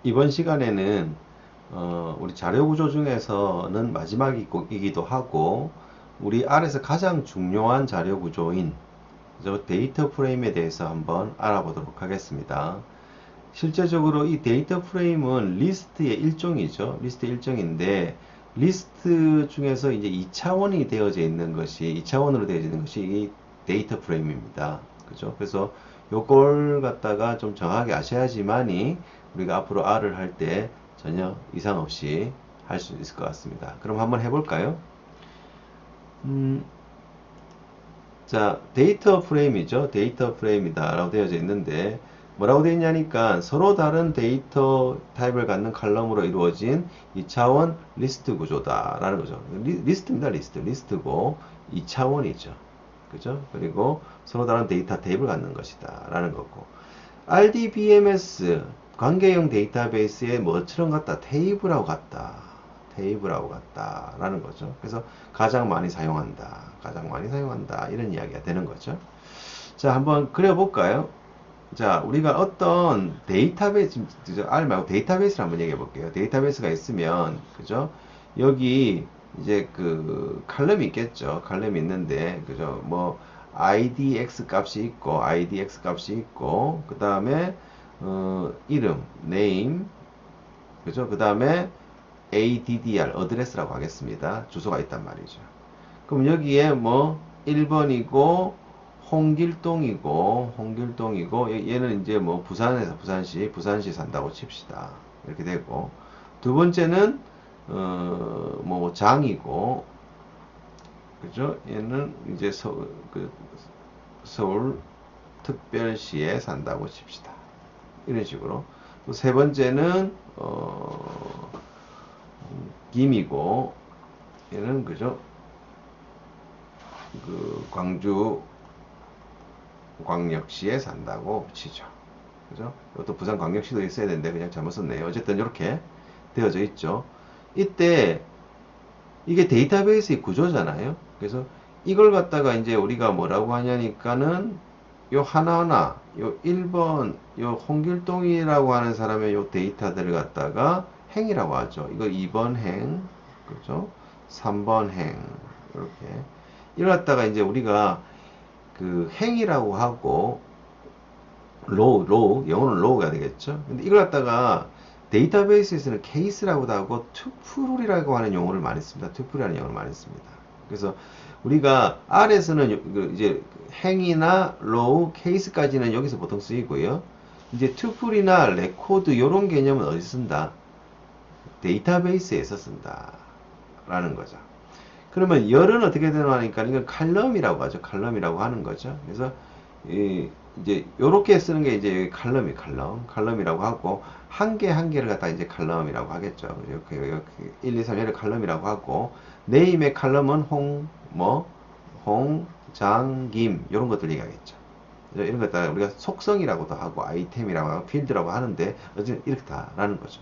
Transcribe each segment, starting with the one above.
이번 시간에는 우리 자료 구조 중에서는 마지막이기도 하고 우리 R에서 가장 중요한 자료 구조인 데이터 프레임에 대해서 한번 알아보도록 하겠습니다. 실제적으로 이 데이터 프레임은 리스트의 일종이죠. 리스트의 일종인데 리스트 중에서 이제 2차원이 되어져 있는 것이 2차원으로 되어져 있는 것이 이 데이터 프레임입니다. 그죠? 그래서 요걸 갖다가 좀 정확하게 아셔야지만이 우리가 앞으로 R을 할 때 전혀 이상 없이 할 수 있을 것 같습니다. 그럼 한번 해볼까요? 자, 데이터 프레임이죠. 데이터 프레임이다 라고 되어져 있는데 뭐라고 되어 있냐니까 서로 다른 데이터 타입을 갖는 칼럼으로 이루어진 2차원 리스트 구조다 라는 거죠. 리스트입니다. 리스트고 2차원이죠. 그죠? 그리고 서로 다른 데이터 타입을 갖는 것이다 라는 거고, RDBMS 관계형 데이터베이스에 뭐처럼 같다? 테이블하고 같다. 테이블하고 같다 라는 거죠. 그래서 가장 많이 사용한다. 가장 많이 사용한다. 이런 이야기가 되는 거죠. 자, 한번 그려볼까요? 자, 우리가 어떤 데이터베이스, R 말고 데이터베이스를 한번 얘기해 볼게요. 데이터베이스가 있으면, 그죠? 여기 이제 그 칼럼이 있겠죠. 칼럼이 있는데, 그죠? 뭐, IDX 값이 있고, IDX 값이 있고, 그 다음에, 이름, name, 그죠? 그 다음에 ADDR, 어드레스라고 하겠습니다. 주소가 있단 말이죠. 그럼 여기에 뭐, 1번이고, 홍길동이고 얘는 이제 뭐 부산에서 부산시 산다고 칩시다. 이렇게 되고, 두 번째는 뭐 장이고, 그죠? 얘는 이제 서울 특별시에 산다고 칩시다. 이런 식으로. 또 세 번째는 김이고, 얘는 그죠? 그 광주 광역시에 산다고 치죠. 그죠? 이것도 부산광역시도 있어야 되는데 그냥 잘못 썼네요. 어쨌든 이렇게 되어져 있죠. 이때 이게 데이터베이스의 구조잖아요. 그래서 이걸 갖다가 이제 우리가 뭐라고 하냐니까는 요 하나하나 요 1번 요 홍길동이라고 하는 사람의 요 데이터들을 갖다가 행이라고 하죠. 이거 2번 행, 그죠? 3번 행, 이렇게 이걸 갖다가 이제 우리가 그 행이라고 하고 로우 영어는 로우가 되겠죠. 근데 이걸 갖다가 데이터베이스에서는 케이스라고도 하고 투플이라고 하는 용어를 많이 씁니다. 투플이라는 용어를 많이 씁니다. 그래서 우리가 R에서는 이제 행이나 로우, 케이스까지는 여기서 보통 쓰이고요. 이제 투플이나 레코드 이런 개념은 어디 쓴다? 데이터베이스에서 쓴다 라는 거죠. 그러면 열은 어떻게 되나니까 이건 칼럼이라고 하죠. 칼럼이라고 하는 거죠. 그래서 이제 요렇게 쓰는 게 이제 칼럼이라고 하고, 한 개 한 개를 갖다 이제 칼럼이라고 하겠죠. 이렇게 1, 2, 3, 4를 칼럼이라고 하고, 네임의 칼럼은 장, 김 이런 것들 얘기하겠죠. 이런 것들 우리가 속성이라고도 하고 아이템이라고 하고 필드라고 하는데 어쨌든 이렇다라는 거죠.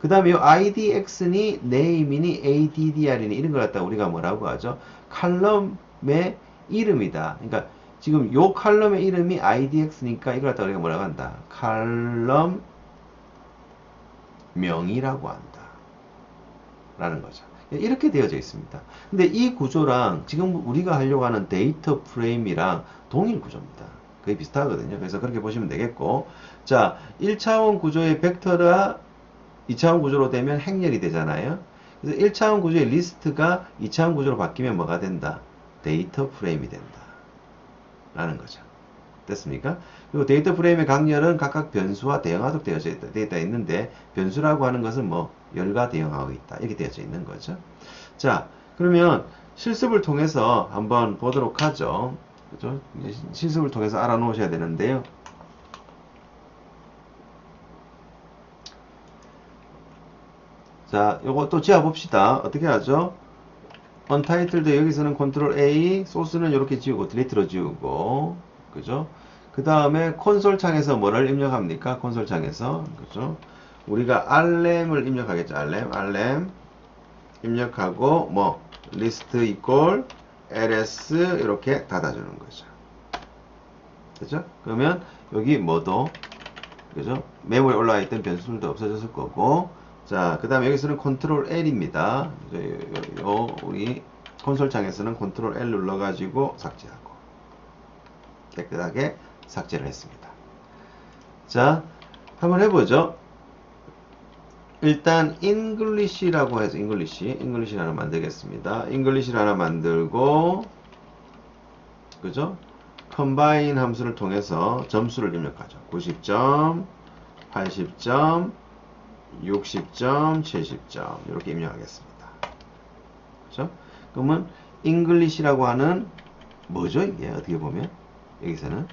그 다음에 이 IDX니, name이니, ADDR이니 이런 걸 갖다 우리가 뭐라고 하죠? 칼럼의 이름이다. 그러니까 지금 요 칼럼의 이름이 IDX니까 이걸 갖다 우리가 뭐라고 한다? 칼럼 명이라고 한다. 라는 거죠. 이렇게 되어져 있습니다. 근데 이 구조랑 지금 우리가 하려고 하는 데이터 프레임이랑 동일 구조입니다. 거의 비슷하거든요. 그래서 그렇게 보시면 되겠고, 자, 1차원 구조의 벡터가 2차원 구조로 되면 행렬이 되잖아요. 그래서 1차원 구조의 리스트가 2차원 구조로 바뀌면 뭐가 된다? 데이터 프레임이 된다. 라는 거죠. 됐습니까? 그리고 데이터 프레임의 강렬은 각각 변수와 대응하도록 되어 있는데, 변수라고 하는 것은 뭐 열과 대응하고 있다. 이렇게 되어져 있는 거죠. 자, 그러면 실습을 통해서 한번 보도록 하죠. 그죠? 실습을 통해서 알아놓으셔야 되는데요. 자, 요거 또 지워봅시다. 어떻게 하죠? 언타이틀드 여기서는 컨트롤 A, 소스는 이렇게 지우고 딜리트로 지우고, 그죠? 그 다음에 콘솔 창에서 뭐를 입력합니까? 콘솔 창에서, 그죠? 우리가 rlem을 입력하겠죠. rlem 입력하고 뭐 리스트 이퀄 ls 이렇게 닫아주는 거죠. 그죠? 그러면 여기 뭐도 그죠? 메모리에 올라와 있던 변수들도 없어졌을 거고. 자, 그 다음에 여기서는 컨트롤 L입니다. 우리 콘솔 창에서는 컨트롤 L 눌러가지고 삭제하고 깨끗하게 삭제를 했습니다. 자, 한번 해보죠. 일단 English라고 해서 English를 하나 만들겠습니다. English를 하나 만들고, 그죠? combine 함수를 통해서 점수를 입력하죠. 90점, 80점, 60점, 70점 이렇게 입력하겠습니다. 그죠? 그러면 English라고 하는 뭐죠 이게 어떻게 보면 여기서는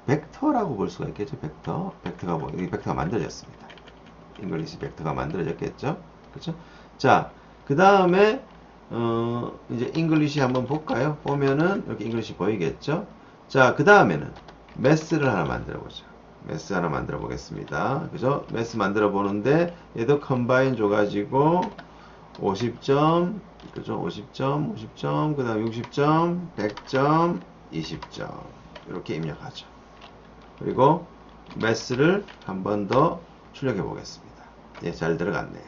벡터라고 볼 수가 있겠죠. 벡터가 만들어졌습니다. English 벡터가 만들어졌겠죠. 그렇죠? 자, 그 다음에 이제 English 한번 볼까요? 보면은 이렇게 English 보이겠죠? 자, 그 다음에는 Math를 하나 만들어 보죠. Math 하나 만들어 보겠습니다. 그죠? Math 만들어 보는데 얘도 combine 줘가지고 50점, 그죠? 50점, 50점, 그 다음 60점, 100점, 20점 이렇게 입력하죠. 그리고 Math를 한 번 더 출력해 보겠습니다. 예, 잘 들어갔네요.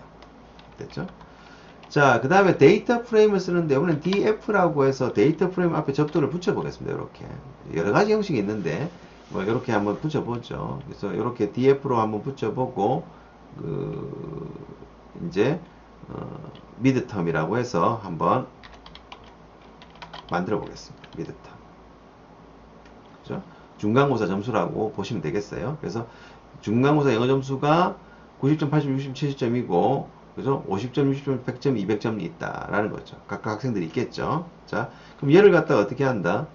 됐죠? 자, 그 다음에 데이터 프레임을 쓰는데 오늘 df라고 해서 데이터 프레임 앞에 접두를 붙여 보겠습니다. 이렇게 여러 가지 형식이 있는데 뭐 이렇게 한번 붙여 보죠. 그래서 이렇게 df로 한번 붙여 보고 이제 미드텀이라고 해서 한번 만들어 보겠습니다. 미드텀. 그죠? 중간고사 점수라고 보시면 되겠어요. 그래서 중간고사 영어 점수가 90점, 80점, 60점, 70점이고, 그죠? 50점, 60점, 100점, 200점이 있다라는 거죠. 각각 학생들이 있겠죠. 자, 그럼 얘를 갖다가 어떻게 한다?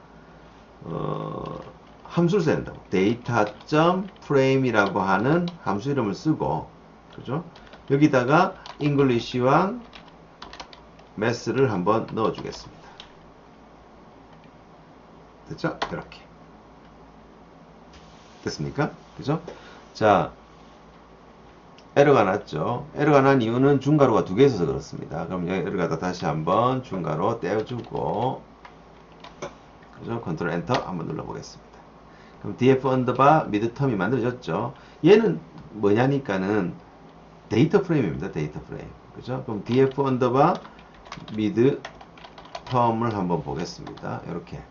함수를 써야 된다고. data.frame이라고 하는 함수 이름을 쓰고, 그죠? 여기다가 English와 Math를 한번 넣어주겠습니다. 됐죠? 이렇게. 됐습니까? 그죠? 자, 에러가 났죠. 에러가 난 이유는 중괄호가 두 개 있어서 그렇습니다. 그럼 여기 에러가 다시 한번 중괄호 떼어주고, 그죠? 컨트롤 엔터 한번 눌러보겠습니다. 그럼 df 언더바 미드텀이 만들어졌죠. 얘는 뭐냐니까는 데이터 프레임입니다. 데이터 프레임. 그죠? 그럼 df 언더바 미드텀을 한번 보겠습니다. 이렇게.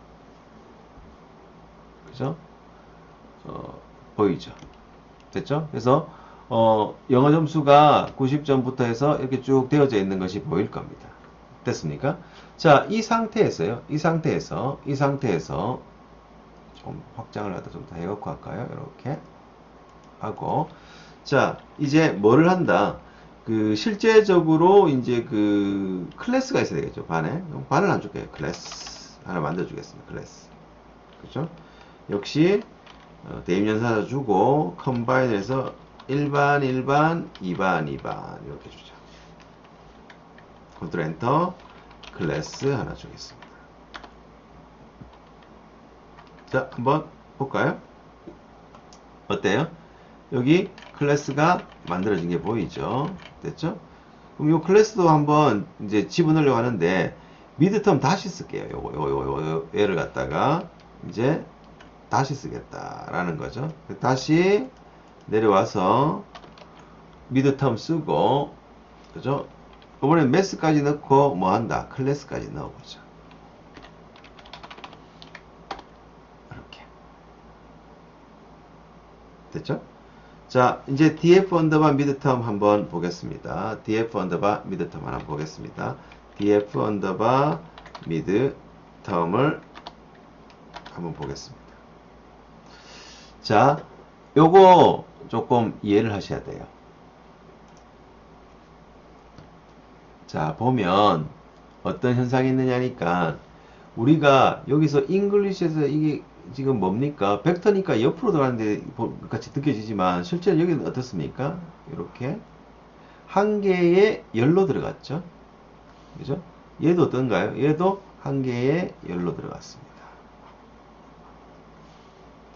그죠? 보이죠? 됐죠? 그래서 영어 점수가 90점부터 해서 이렇게 쭉 되어져 있는 것이 보일 겁니다. 됐습니까? 자, 이 상태에서 좀 확장을 갖다 좀 더 해갖고 할까요? 이렇게 하고, 자, 이제 뭐를 한다? 실제적으로 이제 클래스가 있어야 되겠죠, 반에. 반을 안 줄게요. 클래스. 하나 만들어주겠습니다. 클래스. 그죠? 역시, 대입연사 주고, 컴바인해서 1반, 1반, 2반, 2반 이렇게 주죠. 컨트롤 엔터 클래스 하나 주겠습니다. 자, 한번 볼까요? 어때요? 여기 클래스가 만들어진 게 보이죠? 됐죠? 그럼 이 클래스도 한번 이제 집어넣으려고 하는데 미드텀 다시 쓸게요. 요거 얘를 갖다가 이제 다시 쓰겠다라는 거죠. 다시 내려와서 미드텀 쓰고, 그죠? 이번엔 매스까지 넣고 뭐 한다? 클래스까지 넣어보죠. 이렇게. 됐죠? 자, 이제 df 언더바 미드텀 한번 보겠습니다. df 언더바 미드텀 하나 보겠습니다. df 언더바 미드텀을 한번 보겠습니다. 자, 요거 조금 이해를 하셔야 돼요. 자, 보면 어떤 현상이 있느냐니까 우리가 여기서 잉글리시에서 이게 지금 뭡니까? 벡터니까 옆으로 들어가는데 같이 느껴지지만 실제로 여기는 어떻습니까? 이렇게 한 개의 열로 들어갔죠. 그죠? 얘도 어떤가요? 얘도 한 개의 열로 들어갔습니다.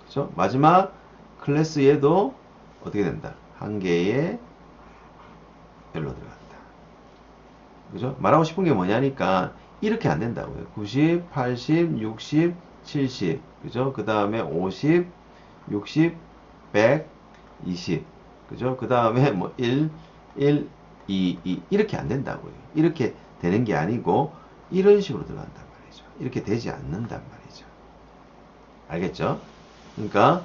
그죠? 마지막 클래스 얘도 어떻게 된다? 한 개의 열로 들어갔다. 그죠? 말하고 싶은 게 뭐냐니까 이렇게 안 된다고요. 90, 80, 60, 70. 그죠? 그 다음에 50, 60, 100, 20. 그죠? 그 다음에 뭐 1, 1, 2, 2. 이렇게 안 된다고요. 이렇게 되는 게 아니고, 이런 식으로 들어간단 말이죠. 이렇게 되지 않는단 말이죠. 알겠죠? 그러니까,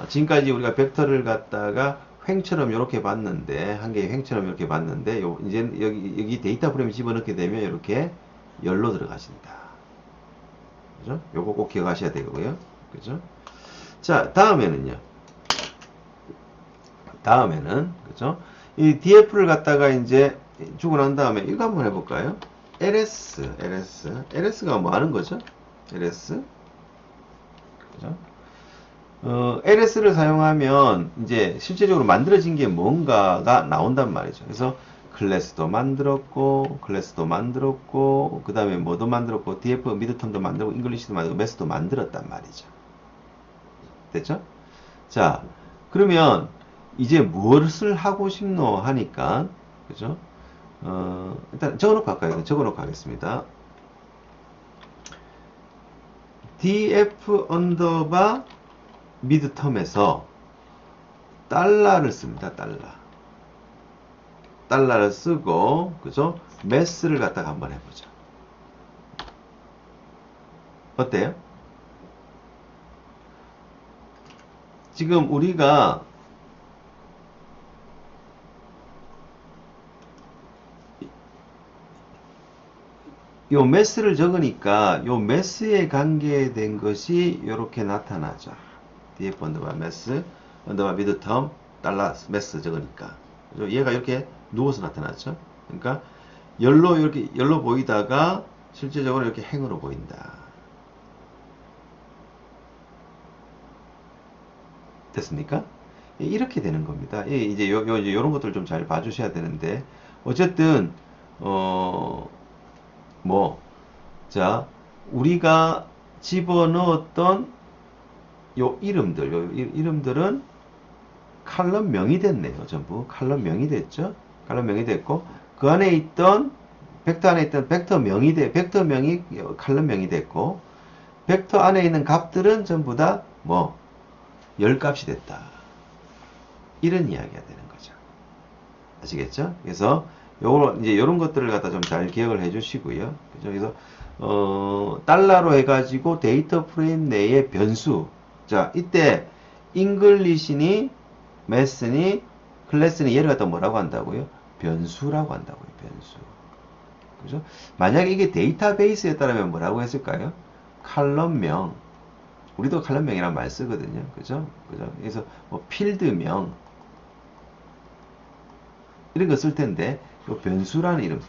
지금까지 우리가 벡터를 갖다가 횡처럼 이렇게 봤는데, 한 개의 횡처럼 이렇게 봤는데, 이제 여기 데이터 프레임 집어넣게 되면 이렇게 열로 들어가신다. 그죠? 요거 꼭 기억하셔야 되고요. 그죠? 자, 다음에는, 그죠? 이 DF를 갖다가 이제 주고 난 다음에 이거 한번 해볼까요? LS가 뭐 하는 거죠? LS. 그죠? LS를 사용하면 이제 실제적으로 만들어진 게 뭔가가 나온단 말이죠. 그래서 클래스도 만들었고, 그 다음에 뭐도 만들었고, DF 미드텀도 만들고, 잉글리시도 만들고, 매스도 만들었단 말이죠. 됐죠? 자, 그러면 이제 무엇을 하고 싶노 하니까, 그죠? 일단 적어놓고 할까요? 적어놓고 하겠습니다. df 언더바 미드텀에서 달러를 씁니다. 달러를 쓰고, 그죠? 매스를 갖다가 한번 해보죠. 어때요? 지금 우리가 요 매스를 적으니까 요 매스에 관계된 것이 이렇게 나타나죠. df 언더바 매스 언더바 미드텀 달러 매스 적으니까 얘가 이렇게 누워서 나타났죠. 그러니까 이렇게 열로 보이다가 실제적으로 이렇게 행으로 보인다. 됐습니까? 이렇게 되는 겁니다. 이제 요런 것들 좀 잘 봐주셔야 되는데 어쨌든 자, 우리가 집어넣었던 요 이름들은 칼럼명이 됐네요. 전부 칼럼명이 됐죠. 칼럼명이 됐고 그 안에 있던 벡터 안에 있던 벡터명이 칼럼명이 됐고 벡터 안에 있는 값들은 전부 다 열값이 됐다. 이런 이야기가 되는 거죠. 아시겠죠? 그래서 이제 요런 것들을 갖다 좀 잘 기억을 해 주시고요. 그래서 달러로 해가지고 데이터 프레임 내의 변수. 자, 이때 잉글리시니, 매스니, 클래스니 얘를 갖다 뭐라고 한다고요? 변수라고 한다고요. 변수. 그죠? 만약에 이게 데이터베이스였다면 뭐라고 했을까요? 칼럼명. 우리도 칼럼명이란 말 쓰거든요. 그죠? 그래서 필드명 이런 거 쓸 텐데 변수라는 이름.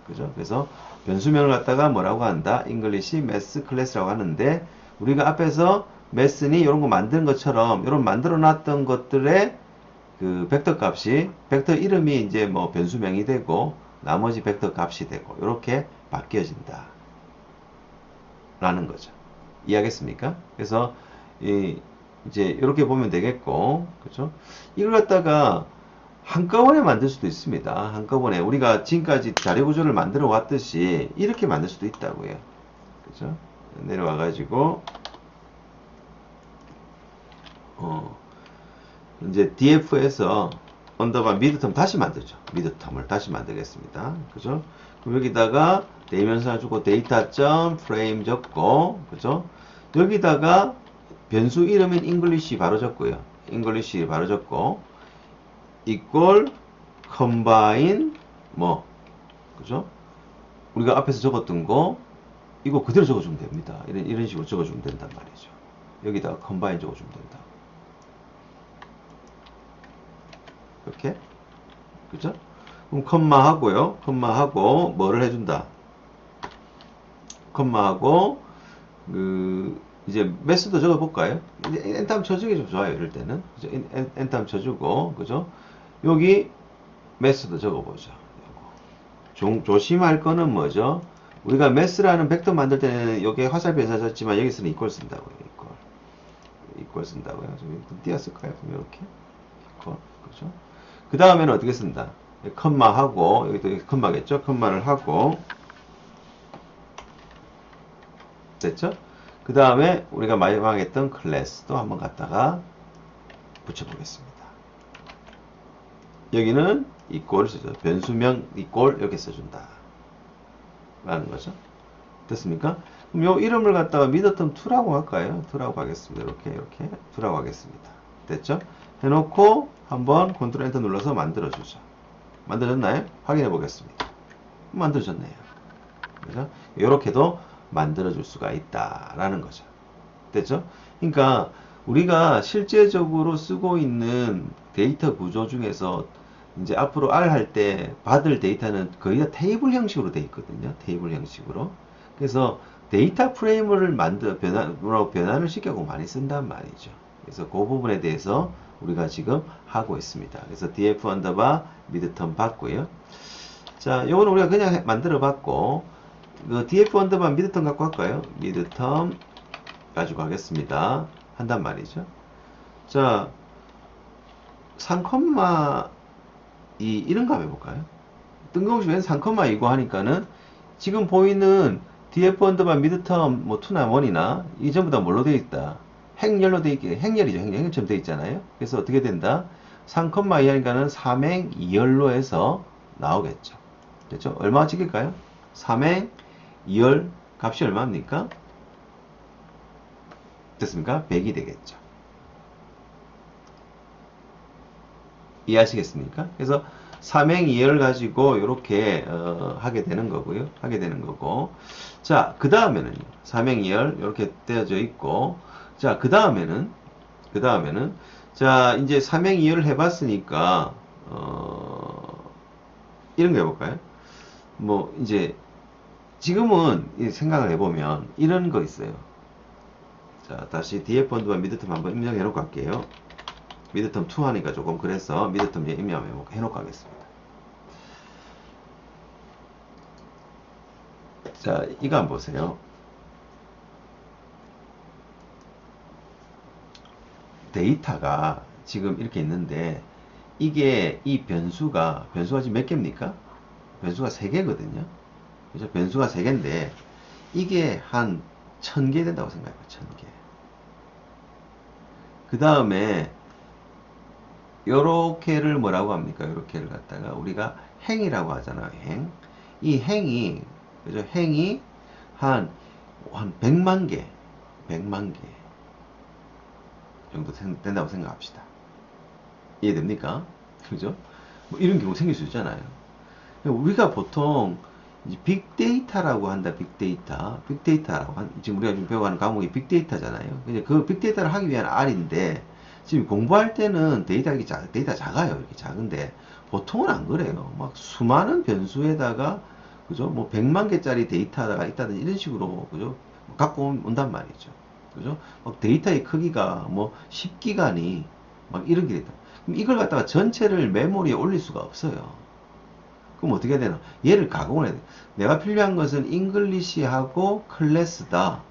그죠? 그래서 변수명을 갖다가 뭐라고 한다? English, Math, Class라고 하는데 우리가 앞에서 Math니 이런 거 만든 것처럼 이런 만들어 놨던 것들의 그 벡터 값이 벡터 이름이 이제 변수명이 되고 나머지 벡터 값이 되고 이렇게 바뀌어진다. 라는 거죠. 이해하겠습니까? 그래서 이제 이렇게 보면 되겠고, 그죠? 이걸 갖다가 한꺼번에 만들 수도 있습니다. 한꺼번에 우리가 지금까지 자료 구조를 만들어 왔듯이 이렇게 만들 수도 있다고요. 그죠? 내려와 가지고 이제 df에서 언더바 미드텀 다시 만들죠. 미드텀을 다시 만들겠습니다. 그죠? 그럼 여기다가 대면사 주고 데이터 프레임 적고, 그죠? 여기다가 변수 이름인 English 바로 적고요. English 바로 적고 equal combine 그죠? 우리가 앞에서 적었던 거 이거 그대로 적어주면 됩니다. 이런 식으로 적어주면 된단 말이죠. 여기다가 combine 적어주면 된다. 이렇게 그죠? 그럼 컴마하고요. 컴마하고 뭐를 해준다? 컴마하고 이제 매스도 적어볼까요? 엔터 쳐주기 좀 좋아요. 이럴 때는 그죠? 엔터 쳐주고 그죠? 여기 매스도 적어보죠. 조심할 거는 뭐죠? 우리가 매스라는 벡터 만들 때는 여기 화살표 썼지만 여기서는 이퀄 쓴다고요. 이퀄 쓴다고요. 좀 띄었을까요? 이렇게 이퀄 그죠? 그 다음에는 어떻게 쓴다? 컴마하고 여기도 컴마겠죠? 컴마를 하고 됐죠? 그 다음에 우리가 마지막에 했던 클래스도 한번 갖다가 붙여보겠습니다. 여기는 equal 쓰죠. 변수명 equal 이렇게 써준다. 라는 거죠. 됐습니까? 그럼 요 이름을 갖다가 미드텀 2라고 할까요? 2라고 하겠습니다. 이렇게 2라고 하겠습니다. 됐죠? 해놓고 한번 컨트롤 엔터 눌러서 만들어주죠. 만들어졌나요? 확인해 보겠습니다. 만들어졌네요. 그죠? 이렇게도 만들어줄 수가 있다라는 거죠. 됐죠? 그러니까 우리가 실제적으로 쓰고 있는 데이터 구조 중에서 이제 앞으로 R 할 때 받을 데이터는 거의 다 테이블 형식으로 되어 있거든요. 테이블 형식으로. 그래서 데이터 프레임을 변환을 시켜고 많이 쓴단 말이죠. 그래서 그 부분에 대해서 우리가 지금 하고 있습니다. 그래서 df 언더바 미드텀 받고요. 자, 요거는 우리가 그냥 만들어 봤고, 그 df 언더바 미드텀 갖고 할까요? 미드텀 가지고 하겠습니다. 한단 말이죠. 자, 3컴마 이런 거 한번 해볼까요? 뜬금없이 왜 3,2고 하니까는 지금 보이는 df 언더바 미드텀 뭐 2나 1이나 이 전부 다 뭘로 되어 있다? 행렬로 되어 있게 행렬이죠. 행렬처럼 되어 있잖아요. 그래서 어떻게 된다? 3,2 하니까는 3행 2열로 해서 나오겠죠. 됐죠? 얼마가 찍힐까요? 3행 2열 값이 얼마입니까? 됐습니까? 100이 되겠죠. 이해하시겠습니까? 그래서 3행 2열 가지고 이렇게 하게 되는 거고요. 하게 되는 거고. 자, 그 다음에는요. 3행 2열 이렇게 떼어져 있고. 자, 그 다음에는 자, 이제 3행 2열을 해봤으니까 이런 거 해볼까요? 뭐 이제 지금은 생각을 해보면 이런 거 있어요. 자, 다시 df 언더바 미드텀 한번 입력해 놓고 갈게요. 미드텀 2 하니까 조금 그래서 미드텀 입력 해놓고 가겠습니다. 자, 이거 한번 보세요. 데이터가 지금 이렇게 있는데 이게 이 변수가 지금 몇 개입니까? 변수가 3개거든요. 그죠? 변수가 3개인데 이게 한 1000개 된다고 생각해요. 1000개. 그 다음에 요렇게를 뭐라고 합니까? 요렇게를 갖다가 우리가 행이라고 하잖아요. 행. 이 행이 그죠? 행이 한 100만 개 정도 된다고 생각합시다. 이해됩니까? 그죠? 뭐 이런 경우 생길 수 있잖아요. 우리가 보통 이제 빅데이터라고 한다. 빅데이터라고 지금 우리가 지금 배워가는 과목이 빅데이터잖아요. 그 빅데이터를 하기 위한 R인데 지금 공부할 때는 데이터 작아요. 이렇게 작은데 보통은 안 그래요. 막 수많은 변수에다가 그죠? 뭐 100만 개짜리 데이터가 있다든지 이런 식으로 그죠? 갖고 온단 말이죠. 그죠? 막 데이터의 크기가 뭐 10기가니 막 이런 게 있다. 그럼 이걸 갖다가 전체를 메모리에 올릴 수가 없어요. 그럼 어떻게 해야 되나? 얘를 가공을 해야 돼. 내가 필요한 것은 잉글리시하고 클래스다.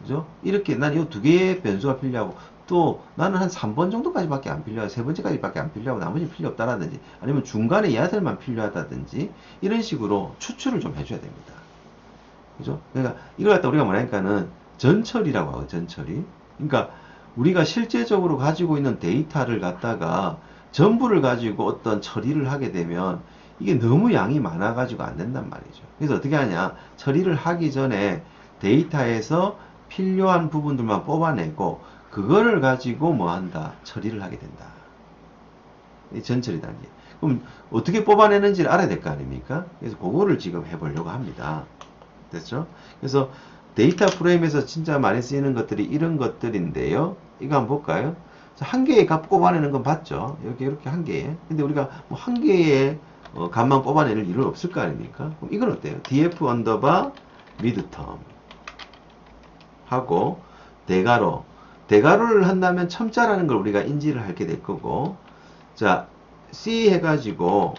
그죠? 이렇게 난 이 두 개의 변수가 필요하고 또 나는 한 3번 정도까지밖에 안 필요하고 세 번째까지밖에 안 필요하고 나머지는 필요 없다라든지 아니면 중간에 얘들만 필요하다든지 이런 식으로 추출을 좀 해줘야 됩니다. 그죠? 그러니까 이걸 갖다 우리가 뭐라니까는 전처리라고 하고 전처리. 그러니까 우리가 실제적으로 가지고 있는 데이터를 갖다가 전부를 가지고 어떤 처리를 하게 되면 이게 너무 양이 많아가지고 안 된단 말이죠. 그래서 어떻게 하냐? 처리를 하기 전에 데이터에서 필요한 부분들만 뽑아내고 그거를 가지고 뭐 한다? 처리를 하게 된다. 이 전처리 단계. 그럼 어떻게 뽑아내는지를 알아야 될 거 아닙니까? 그래서 그거를 지금 해보려고 합니다. 됐죠? 그래서 데이터 프레임에서 진짜 많이 쓰이는 것들이 이런 것들인데요. 이거 한번 볼까요? 한 개의 값 뽑아내는 건 봤죠? 이렇게 한 개에. 근데 우리가 뭐 한 개의 값만 뽑아내는 일은 없을 거 아닙니까? 그럼 이건 어때요? df 언더바 미드텀 하고 대괄호를 한다면 첨자라는 걸 우리가 인지를 하게 될 거고, 자 C 해가지고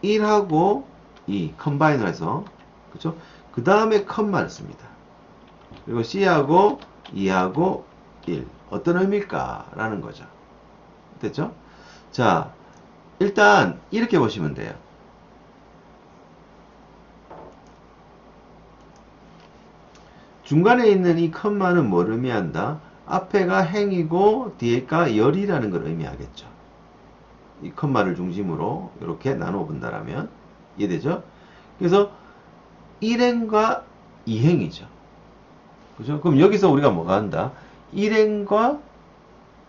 1하고 2 컴바인을 해서 그쵸? 그 다음에 컴마를 씁니다. 그리고 C하고 2하고 1 어떤 의미일까? 라는 거죠. 됐죠? 자 일단 이렇게 보시면 돼요. 중간에 있는 이 컴마는 뭐를 의미한다? 앞에가 행이고 뒤에가 열이라는 걸 의미하겠죠. 이 컴마를 중심으로 이렇게 나누어 본다라면 이해되죠? 그래서 1행과 2행이죠. 그죠? 그럼 여기서 우리가 뭐가 한다? 1행과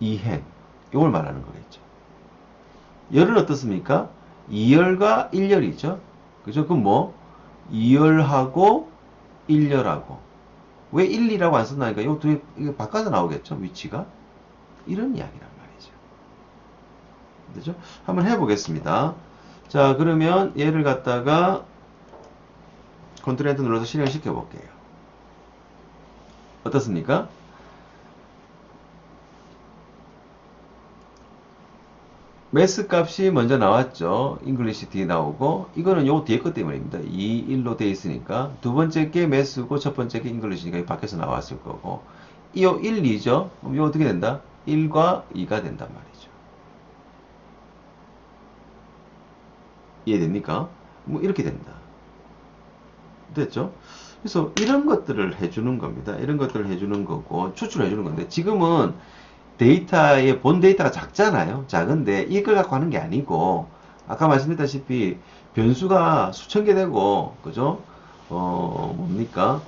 2행 이걸 말하는 거겠죠. 열은 어떻습니까? 2열과 1열이죠. 그죠? 그럼 뭐 2열하고 1열하고 왜 1, 2라고 안 쓴다니까? 이거 둘이 이거 바꿔서 나오겠죠? 위치가 이런 이야기란 말이죠. 그죠? 한번 해보겠습니다. 자, 그러면 얘를 갖다가 컨트롤 엔터 눌러서 실행시켜 볼게요. 어떻습니까? 매스 값이 먼저 나왔죠. 잉글리시 뒤에 나오고 이거는 요 뒤에 것 때문입니다. 2, 1로 돼 있으니까 두 번째 게 매스고 첫 번째 게 잉글리시니까 밖에서 나왔을 거고 이요 1, 2죠. 그럼 이거 어떻게 된다? 1과 2가 된단 말이죠. 이해됩니까? 뭐 이렇게 된다. 됐죠? 그래서 이런 것들을 해주는 겁니다. 이런 것들을 해주는 거고 추출해 주는 건데 지금은 데이터의 본 데이터가 작잖아요. 작은데 이걸 갖고 하는 게 아니고 아까 말씀드렸다시피 변수가 수천 개 되고 그죠? 뭡니까?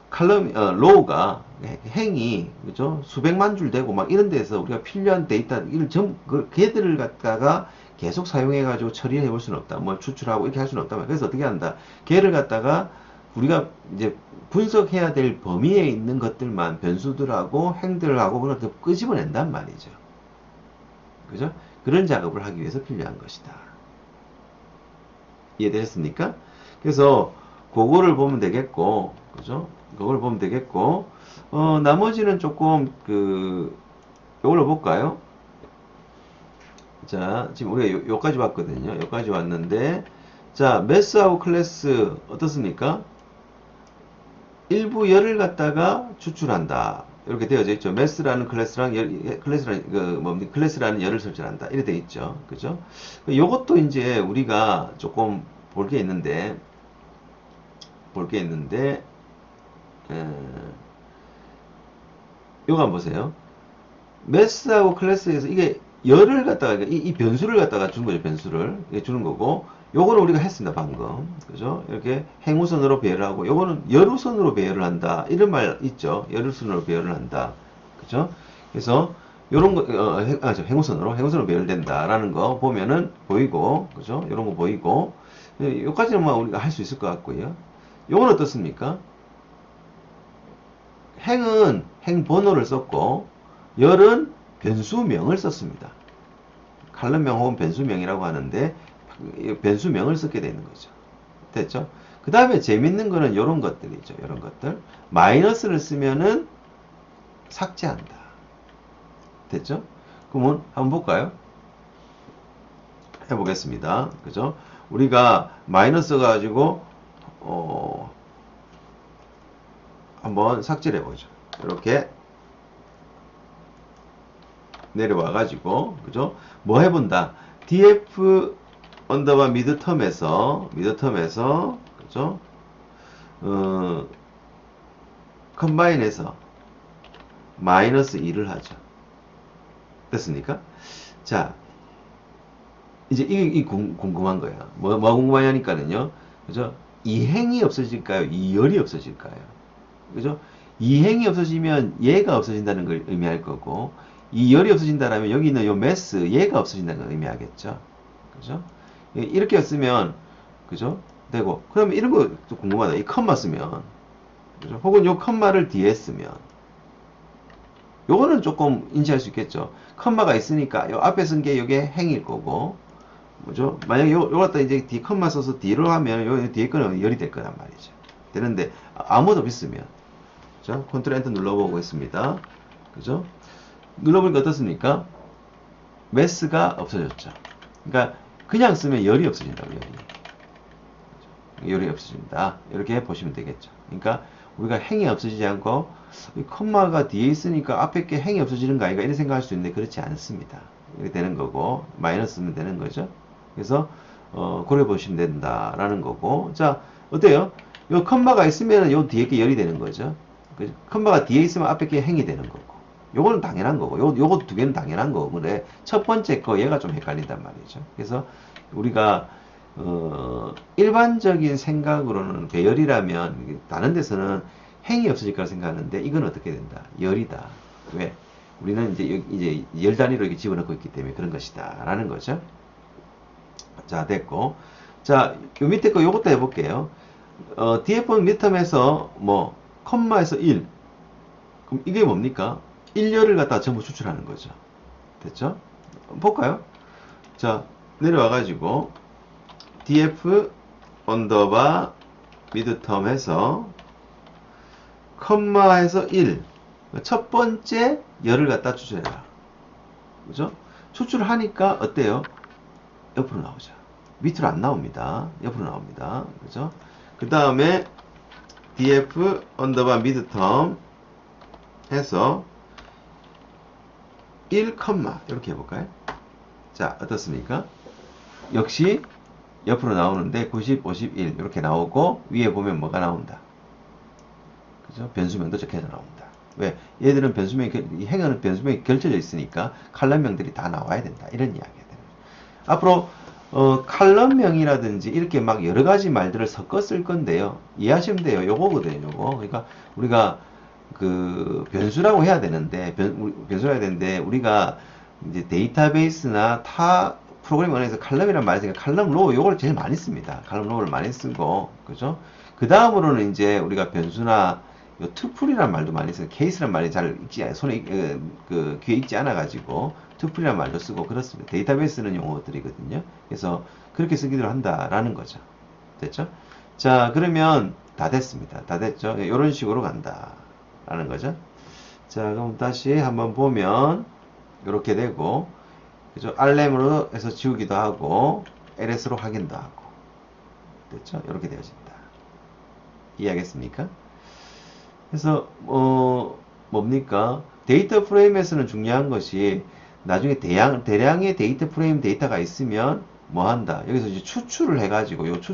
로우가 행이 그죠? 수백만 줄 되고 막 이런 데서 우리가 필요한 데이터 이를 걔들을 갖다가 계속 사용해 가지고 처리해 볼 수는 없다. 뭐 추출하고 이렇게 할 수는 없다. 그래서 어떻게 한다? 걔를 갖다가 우리가 이제 분석해야 될 범위에 있는 것들만 변수들하고 행들하고 그런 것들 끄집어낸단 말이죠. 그죠? 그런 작업을 하기 위해서 필요한 것이다. 이해되셨습니까? 그래서 그거를 보면 되겠고, 그죠? 그걸 보면 되겠고, 나머지는 조금 요걸로 볼까요? 자, 지금 우리가 요까지 왔거든요. 요까지 왔는데, 자, 매스하고 클래스 어떻습니까? 일부 열을 갖다가 추출한다. 이렇게 되어져 있죠. 매스라는 클래스라는 열을 설정한다. 이렇게 되어 있죠. 그죠? 요것도 이제 우리가 조금 볼 게 있는데, 요거 한번 보세요. 매스하고 클래스에서 이게 열을 갖다가, 이 변수를 갖다가 주는 거죠. 변수를. 주는 거고, 요거는 우리가 했습니다. 방금. 그죠? 이렇게 행우선으로 배열을 하고, 요거는 열우선으로 배열을 한다. 이런 말 있죠. 열우선으로 배열을 한다. 그죠? 그래서, 요런 거, 행우선으로 배열된다라는 거 보면은 보이고, 그죠? 요런 거 보이고, 요까지는 뭐 우리가 할 수 있을 것 같고요. 요건 어떻습니까? 행은 행 번호를 썼고, 열은 변수명을 썼습니다. 칼럼명 혹은 변수명이라고 하는데, 변수명을 쓰게 되는 거죠. 됐죠? 그 다음에 재밌는 거는 이런 것들이죠. 이런 것들. 마이너스를 쓰면은 삭제한다. 됐죠? 그러면 한번 볼까요? 해보겠습니다. 그죠? 우리가 마이너스 가지고 한번 삭제를 해보죠. 이렇게 내려와 가지고 그죠? 뭐 해본다. df 언더바 미드텀에서 그죠? 컴바인해서 마이너스 2를 하죠. 됐습니까? 자, 이제 이게 궁금한 거야. 뭐 궁금하냐니까는요. 그죠? 이행이 없어질까요? 이열이 없어질까요? 그죠? 이행이 없어지면 얘가 없어진다는 걸 의미할 거고, 이열이 없어진다라면 여기 있는 요 매스 얘가 없어진다는 걸 의미하겠죠. 그죠? 이렇게 쓰면 그죠? 되고 그러면 이런 것도 궁금하다. 이 컴마 쓰면 그죠? 혹은 요 컴마를 뒤에 쓰면 요거는 조금 인지할 수 있겠죠. 컴마가 있으니까 요 앞에 쓴 게 요게 행일 거고 뭐죠? 만약에 요 갖다 이제 뒤 컴마 써서 뒤로 하면 요 뒤에 거는 열이 될 거란 말이죠. 되는데 아무도 없으면 그죠? 컨트롤 엔터 눌러보겠습니다. 그죠? 눌러보니까 어떻습니까? 매스가 없어졌죠. 그러니까 그냥 쓰면 열이 없어진다고, 열이 없어진다. 이렇게 보시면 되겠죠. 그러니까 우리가 행이 없어지지 않고 이 컴마가 뒤에 있으니까 앞에 게 행이 없어지는 거 아닌가 이런 생각할 수 있는데 그렇지 않습니다. 이렇게 되는 거고 마이너스면 되는 거죠. 그래서 고려 보시면 된다라는 거고. 자, 어때요? 요 컴마가 있으면 요 뒤에 게 열이 되는 거죠. 컴마가 뒤에 있으면 앞에 게 행이 되는 거고. 요거는 당연한 거고, 요거 두 개는 당연한 거고, 그래. 첫 번째 거 얘가 좀 헷갈린단 말이죠. 그래서 우리가 일반적인 생각으로는 배열이라면 다른 데서는 행이 없어질 거라 생각하는데 이건 어떻게 된다? 열이다. 왜? 우리는 이제 열 단위로 이렇게 집어넣고 있기 때문에 그런 것이다. 라는 거죠. 자, 됐고. 자, 요 밑에 거 요것도 해볼게요. DF는 midterm에서 뭐, 컴마에서 1. 그럼 이게 뭡니까? 1열을 갖다 전부 추출하는 거죠. 됐죠? 볼까요? 자, 내려와가지고, df 언더바 midterm 해서, 컴마에서 1. 첫 번째 열을 갖다 추출해라. 그죠? 추출하니까 어때요? 옆으로 나오죠. 밑으로 안 나옵니다. 옆으로 나옵니다. 그죠? 그 다음에 df 언더바 midterm 해서 1, 이렇게 해볼까요? 자, 어떻습니까? 역시 옆으로 나오는데 90, 51 이렇게 나오고 위에 보면 뭐가 나온다. 그죠? 변수명도 적혀져 나온다. 왜? 얘들은 행은 변수명이 결쳐져 있으니까 칼럼명들이 다 나와야 된다. 이런 이야기가 되는 거죠. 앞으로 칼럼명이라든지 이렇게 막 여러 가지 말들을 섞어 쓸 건데요. 이해하시면 돼요. 요거거든요. 요거. 그러니까 우리가 그 변수라고 해야 되는데 변수라 해야 되는데 우리가 이제 데이터베이스나 타 프로그래밍 언어에서 칼럼이란 말이 있으니까 칼럼 로우 요걸 제일 많이 씁니다. 칼럼 로우를 많이 쓰고 그죠? 그 다음으로는 이제 우리가 변수나 요 투풀이란 말도 많이 써요. 케이스란 말이 잘 익지 손에 그 귀에 익지 않아 가지고 투풀이란 말도 쓰고 그렇습니다. 데이터베이스는 용어들이거든요. 그래서 그렇게 쓰기도 한다라는 거죠. 됐죠? 자, 그러면 다 됐습니다. 다 됐죠? 이런 식으로 간다. 라는 거죠. 자, 그럼 다시 한번 보면 이렇게 되고 그죠? RLM으로 해서 지우기도 하고 LS로 확인도 하고 됐죠? 이렇게 되어진다. 이해하겠습니까? 그래서 뭡니까? 데이터 프레임에서는 중요한 것이 나중에 대량의 데이터 프레임 데이터가 있으면 뭐 한다? 여기서 이제 추출을 해가지고, 이렇게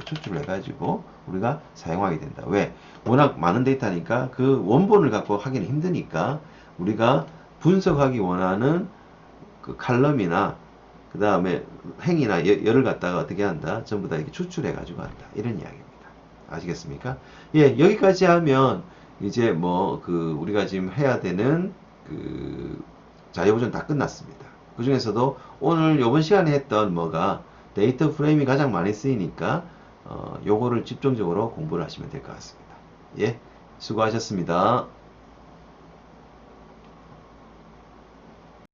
추출을 해가지고, 우리가 사용하게 된다. 왜? 워낙 많은 데이터니까 그 원본을 갖고 하기는 힘드니까 우리가 분석하기 원하는 그 칼럼이나 그 다음에 행이나 열을 갖다가 어떻게 한다? 전부 다 이렇게 추출해가지고 한다. 이런 이야기입니다. 아시겠습니까? 예, 여기까지 하면 이제 뭐 그 우리가 지금 해야 되는 그 자료보전 다 끝났습니다. 그 중에서도 오늘 요번 시간에 했던 뭐가 데이터 프레임이 가장 많이 쓰이니까 요거를 집중적으로 공부를 하시면 될 것 같습니다. 예, 수고하셨습니다.